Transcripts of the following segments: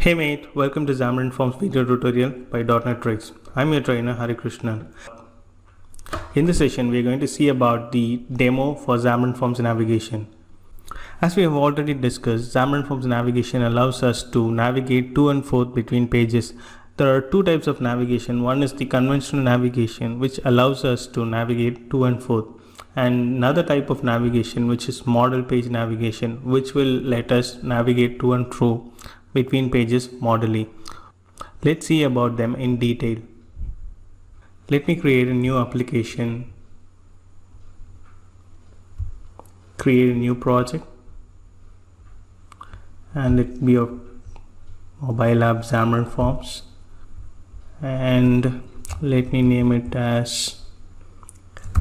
Hey mate, welcome to Xamarin Forms video tutorial by .NET Tricks. I'm your trainer Hari Krishnan. In this session, we are going to see about the demo for Xamarin Forms navigation. As we have already discussed, Xamarin Forms navigation allows us to navigate to and forth between pages. There are two types of navigation. One is the conventional navigation, which allows us to navigate to and forth, and another type of navigation, which is model page navigation, which will let us navigate to and fro between pages modally. Let's see about them in detail. Let me create a new application, create a new project, and it be a mobile app Xamarin Forms, and let me name it as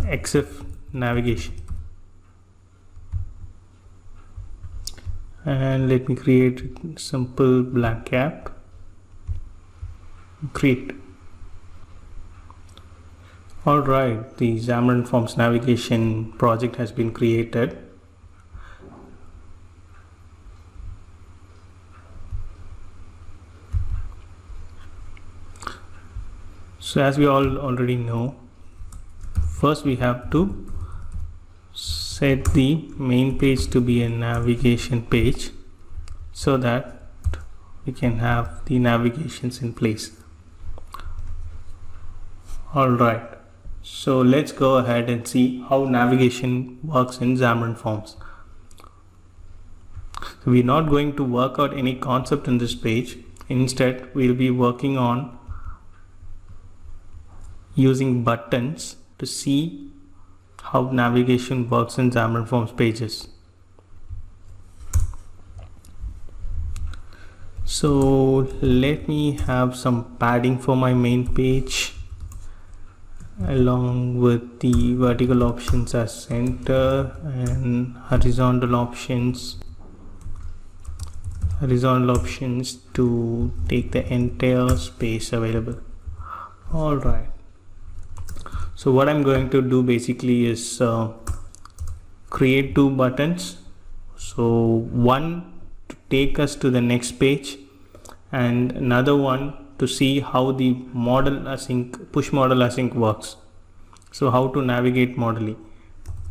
XF navigation, and let me create a simple blank app. Create. Alright, the Xamarin Forms navigation project has been created. So as we all already know, first we have to set the main page to be a navigation page so that we can have the navigations in place. Alright, so let's go ahead and see how navigation works in Xamarin Forms. So we're not going to work out any concept in this page. Instead, we'll be working on using buttons to see how navigation works in Xamarin Forms pages. So let me have some padding for my main page, along with the vertical options as center and horizontal options to take the entire space available. Alright, so what I'm going to do basically is create two buttons. So one to take us to the next page, and another one to see how the model async, push model async works. So how to navigate modally.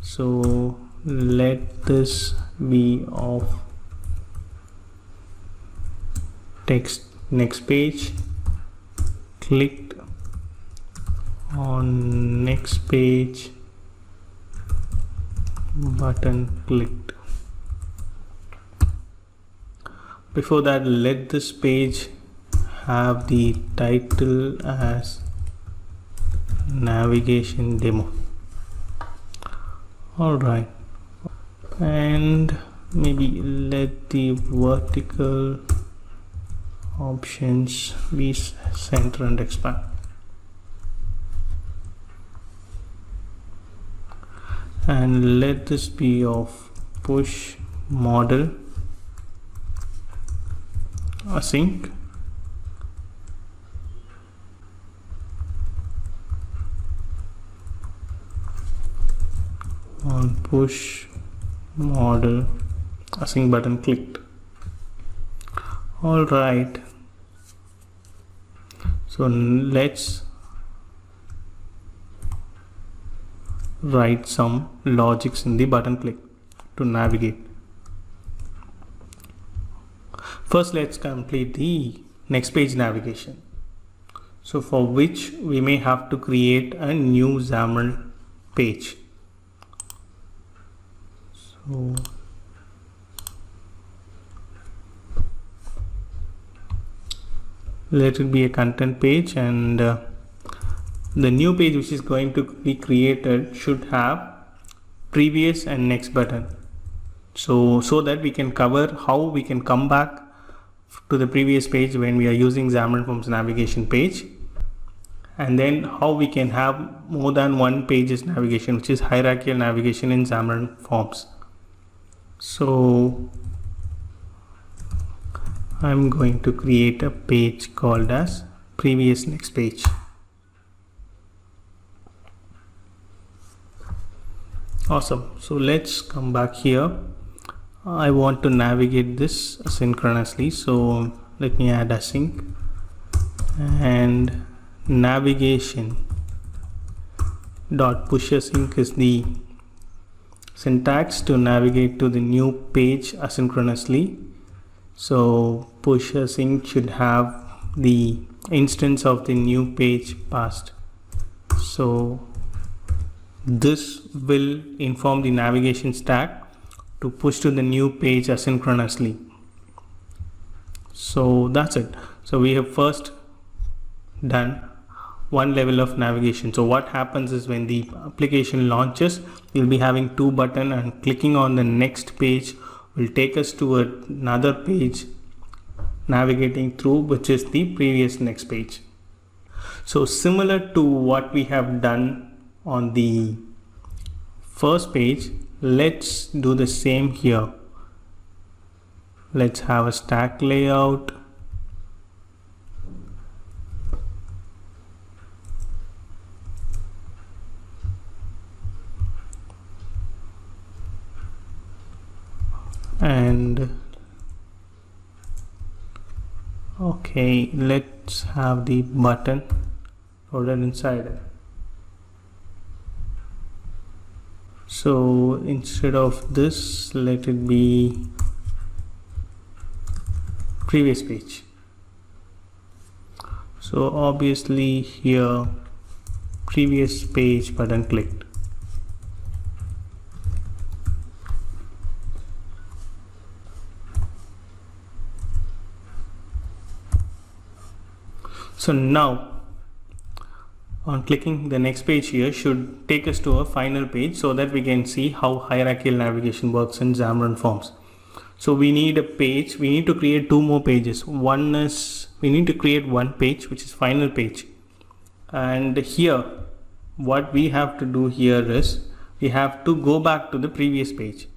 So let this be of text next page, clicked on next page, button clicked. Before that, let this page have the title as navigation demo. Alright, and maybe let the vertical options be center and expand. And let this be of push model async, on push model async button clicked. Alright, so let's write some logics in the button click to navigate. First, let's complete the next page navigation, so for which we may have to create a new Xamarin page. So let it be a content page, and the new page which is going to be created should have previous and next button, so that we can cover how we can come back to the previous page when we are using Xamarin Forms navigation page, and then how we can have more than one page's navigation, which is hierarchical navigation in Xamarin Forms. So I'm going to create a page called as previous next page. Awesome. So let's come back here. I want to navigate this asynchronously, so let me add async, and navigation dot push async is the syntax to navigate to the new page asynchronously. So push async should have the instance of the new page passed. So this will inform the navigation stack to push to the new page asynchronously. So that's it. So we have first done one level of navigation. So what happens is when the application launches, you'll be having two buttons, and clicking on the next page will take us to another page navigating through, which is the previous next page. So similar to what we have done on the first page, let's do the same here. Let's have a stack layout. And okay, let's have the button loaded inside it. So instead of this, let it be previous page. So obviously here previous page button clicked. So now on clicking the next page here should take us to a final page, so that we can see how hierarchical navigation works in Xamarin Forms. So we need a page, we need to create two more pages. One is, we need to create one page which is final page, and here what we have to do here is we have to go back to the previous page.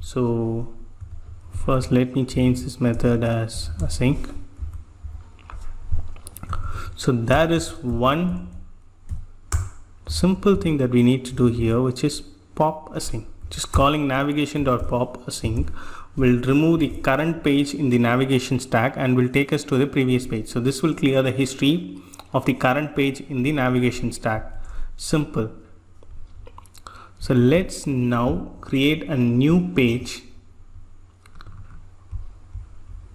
So first let me change this method as async. So that is one simple thing that we need to do here, which is pop async. Just calling navigation.pop async will remove the current page in the navigation stack and will take us to the previous page. So this will clear the history of the current page in the navigation stack. Simple. So let's now create a new page.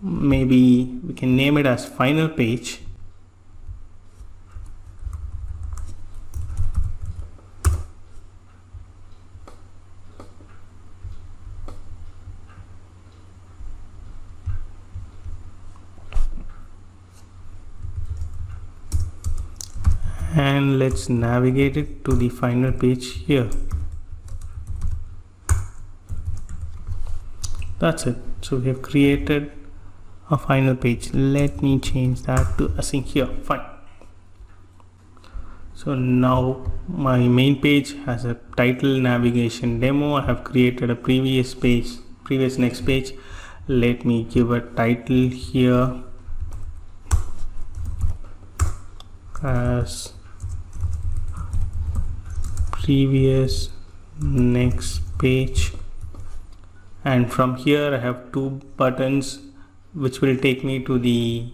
Maybe we can name it as final page. And let's navigate it to the final page here. That's it. So we have created a final page. Let me change that to async here. Fine. So now my main page has a title navigation demo. I have created a previous page, previous next page. Let me give a title here as previous next page, and from here I have two buttons which will take me to the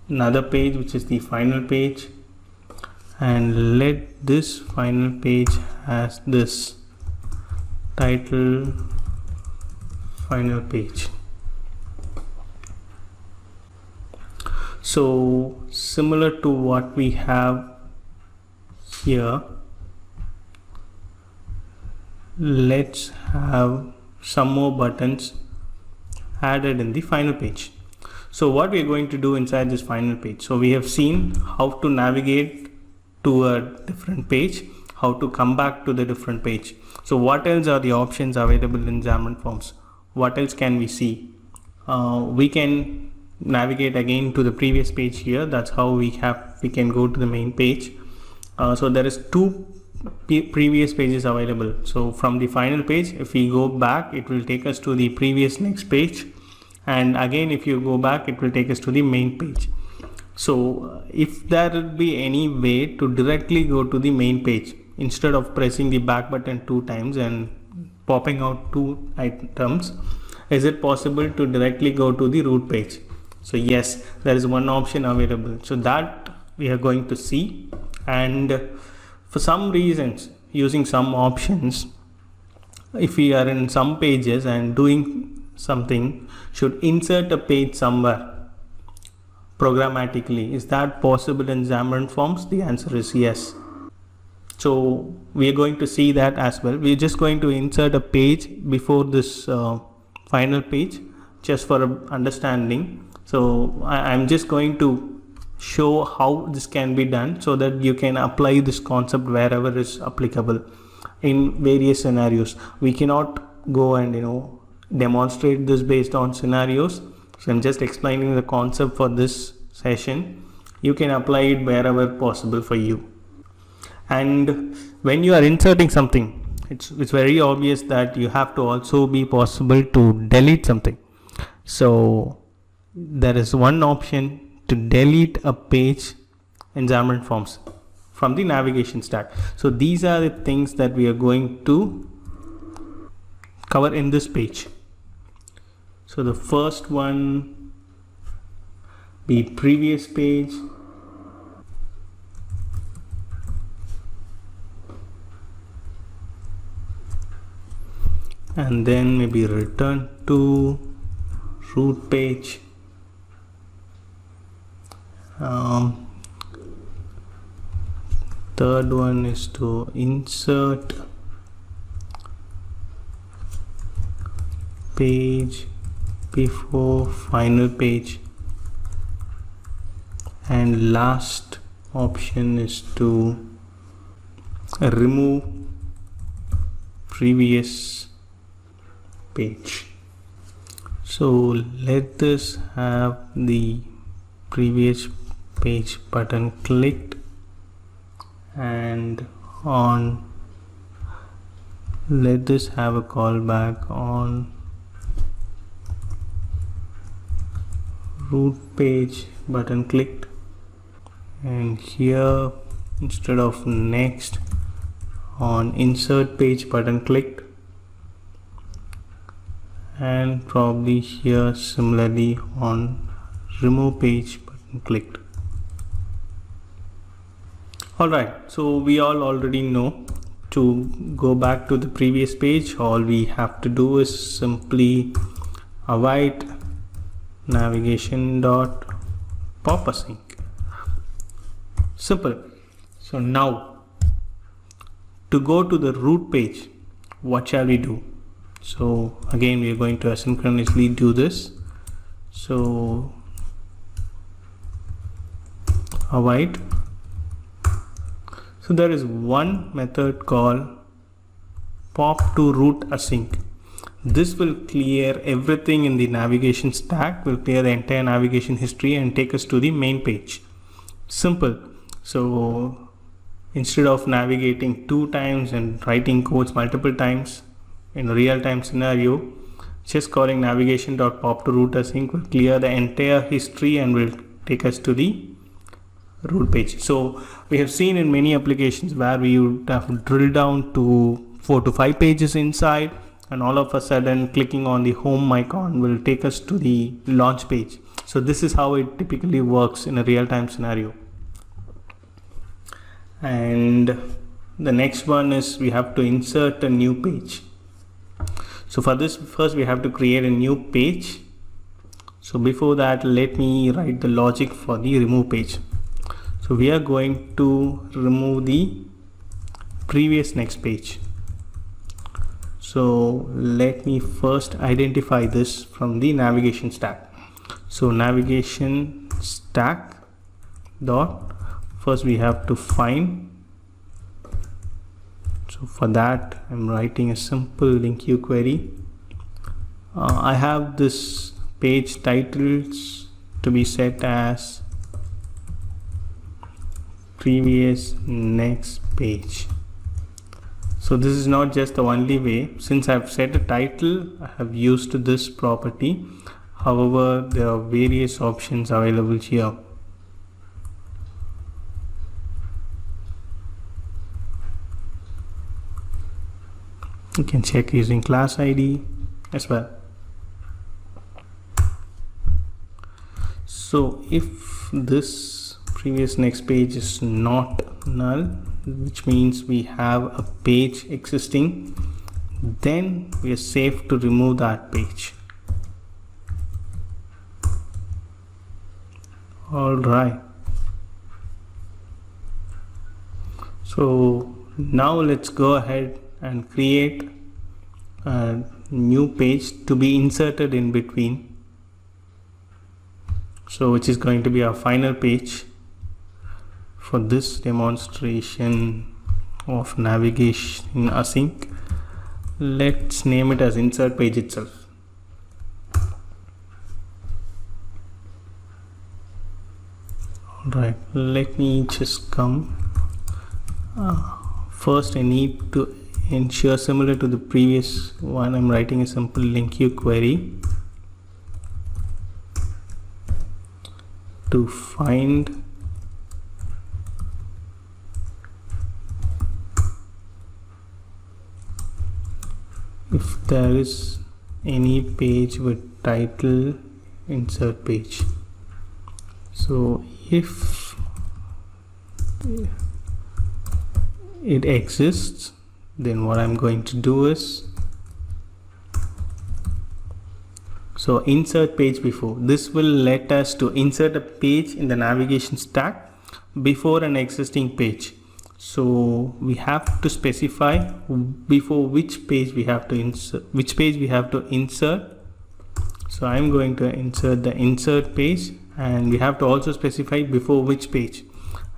another page, which is the final page, and let this final page has this title final page. So similar to what we have here, let's have some more buttons added in the final page. So what we are going to do inside this final page, so we have seen how to navigate to a different page, how to come back to the different page. So what else are the options available in Xamarin Forms? What else can we see? We can navigate again to the previous page here. That's how we can go to the main page. So there is two previous pages available. So from the final page, if we go back, it will take us to the previous next page, and again if you go back, it will take us to the main page. So if there would be any way to directly go to the main page instead of pressing the back button 2 times and popping out 2 items, Is it possible to directly go to the root page? So yes, there is one option available. So that we are going to see, and for some reasons, using some options, if we are in some pages and doing something, should insert a page somewhere programmatically. Is that possible in Xamarin Forms? The answer is yes. So we are going to see that as well. We're just going to insert a page before this final page, just for understanding. So I'm just going to show how this can be done, so that you can apply this concept wherever is applicable in various scenarios. We cannot go and demonstrate this based on scenarios. So I'm just explaining the concept for this session. You can apply it wherever possible for you. And when you are inserting something, it's very obvious that you have to also be possible to delete something. So there is one option to delete a page in Xamarin Forms from the navigation stack. So these are the things that we are going to cover in this page. So the first one be previous page, and then maybe return to root page. Third one is to insert page before final page, and last option is to remove previous page. So let this have the previous page button clicked, and let this have a callback on root page button clicked, and here instead of next, on insert page button clicked, and probably here similarly on remove page button clicked. Alright, so we all already know to go back to the previous page. All we have to do is simply await navigation.popAsync. Simple. So now to go to the root page, what shall we do? So again, we are going to asynchronously do this. So await. So there is one method called pop to root async. This will clear everything in the navigation stack, will clear the entire navigation history and take us to the main page. Simple. So instead of navigating 2 times and writing codes multiple times in a real-time scenario, just calling navigation.pop to root async will clear the entire history and will take us to the root page. So we have seen in many applications where we would have to drill down to 4 to 5 pages inside, and all of a sudden clicking on the home icon will take us to the launch page. So this is how it typically works in a real-time scenario. And the next one is we have to insert a new page. So for this, first we have to create a new page. So before that, let me write the logic for the remove page. So we are going to remove the previous next page. So let me first identify this from the navigation stack. So navigation stack dot, first we have to find. So for that, I'm writing a simple LINQ query. I have this page titles to be set as previous next page. So this is not just the only way. Since I've set a title, I have used this property. However, there are various options available here. You can check using class ID as well. So if this previous next page is not null, which means we have a page existing, then we are safe to remove that page. All right. So now let's go ahead and create a new page to be inserted in between. So which is going to be our final page for this demonstration of navigation in async. Let's name it as insert page itself. Alright, let me just come. First I need to ensure, similar to the previous one, I'm writing a simple LINQ query to find if there is any page with title insert page. So if it exists, then what I'm going to do is, so insert page before. This will let us to insert a page in the navigation stack before an existing page. So we have to specify before which page we have to insert, So I'm going to insert the insert page, and we have to also specify before which page.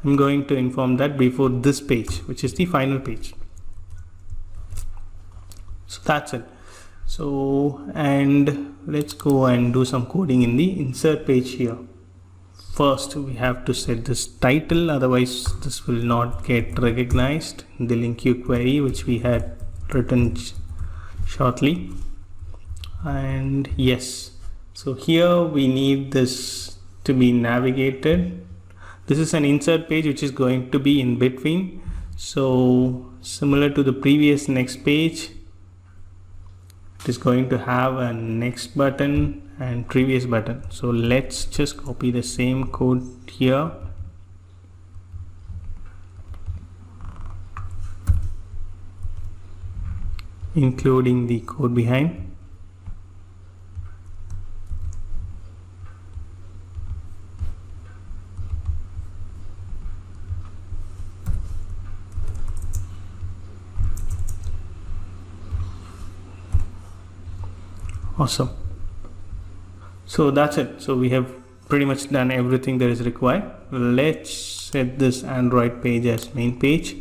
I'm going to inform that before this page, which is the final page. So that's it. So, and let's go and do some coding in the insert page here. First we have to set this title, otherwise this will not get recognized in the LINQ query which we had written shortly. And yes, so here we need this to be navigated. This is an insert page which is going to be in between. So similar to the previous next page, it is going to have a next button and previous button. So let's just copy the same code here. Including the code behind. Awesome. So that's it. So we have pretty much done everything that is required. Let's set this Android page as main page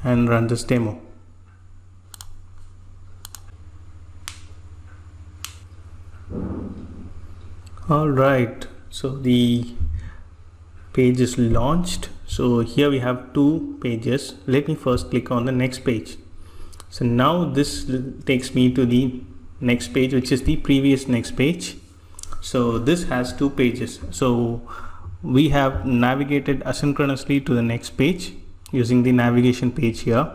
and run this demo. All right, so the page is launched. So here we have two pages. Let me first click on the next page. So now this takes me to the next page, which is the previous next page. So this has two pages. So we have navigated asynchronously to the next page using the navigation page here.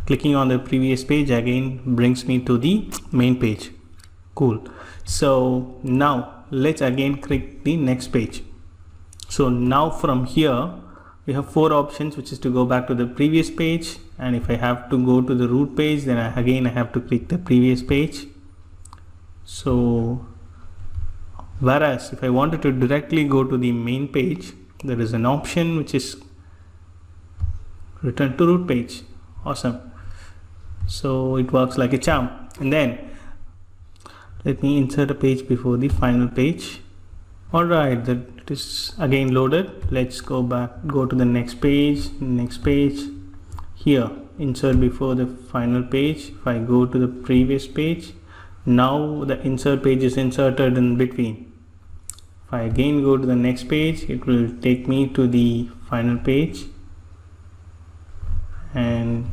Clicking on the previous page again brings me to the main page. Cool. So now let's again click the next page. So now from here we have four options, which is to go back to the previous page, and if I have to go to the root page, then I have to click the previous page. So whereas if I wanted to directly go to the main page, there is an option which is return to root page. Awesome. So it works like a charm. And then let me insert a page before the final page. Alright, that it is again loaded. Let's go back, go to the next page. Here, insert before the final page. If I go to the previous page, now the insert page is inserted in between. If I again go to the next page, it will take me to the final page, and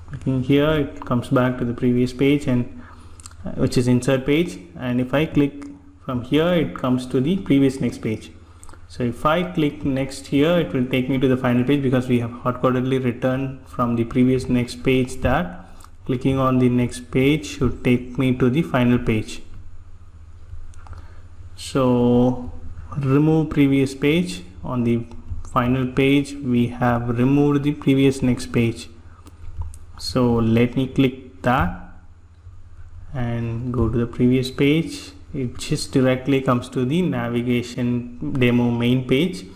clicking here it comes back to the previous page, and which is insert page. And if I click from here, it comes to the previous next page. So if I click next here, it will take me to the final page, because we have hard-codedly returned from the previous next page that clicking on the next page should take me to the final page. So remove previous page. On the final page we have removed the previous next page, so let me click that and go to the previous page. It just directly comes to the navigation demo main page,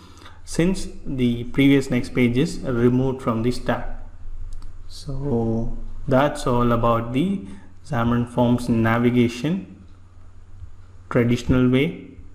since the previous next page is removed from the stack. So that's all about the Xamarin Forms navigation traditional way.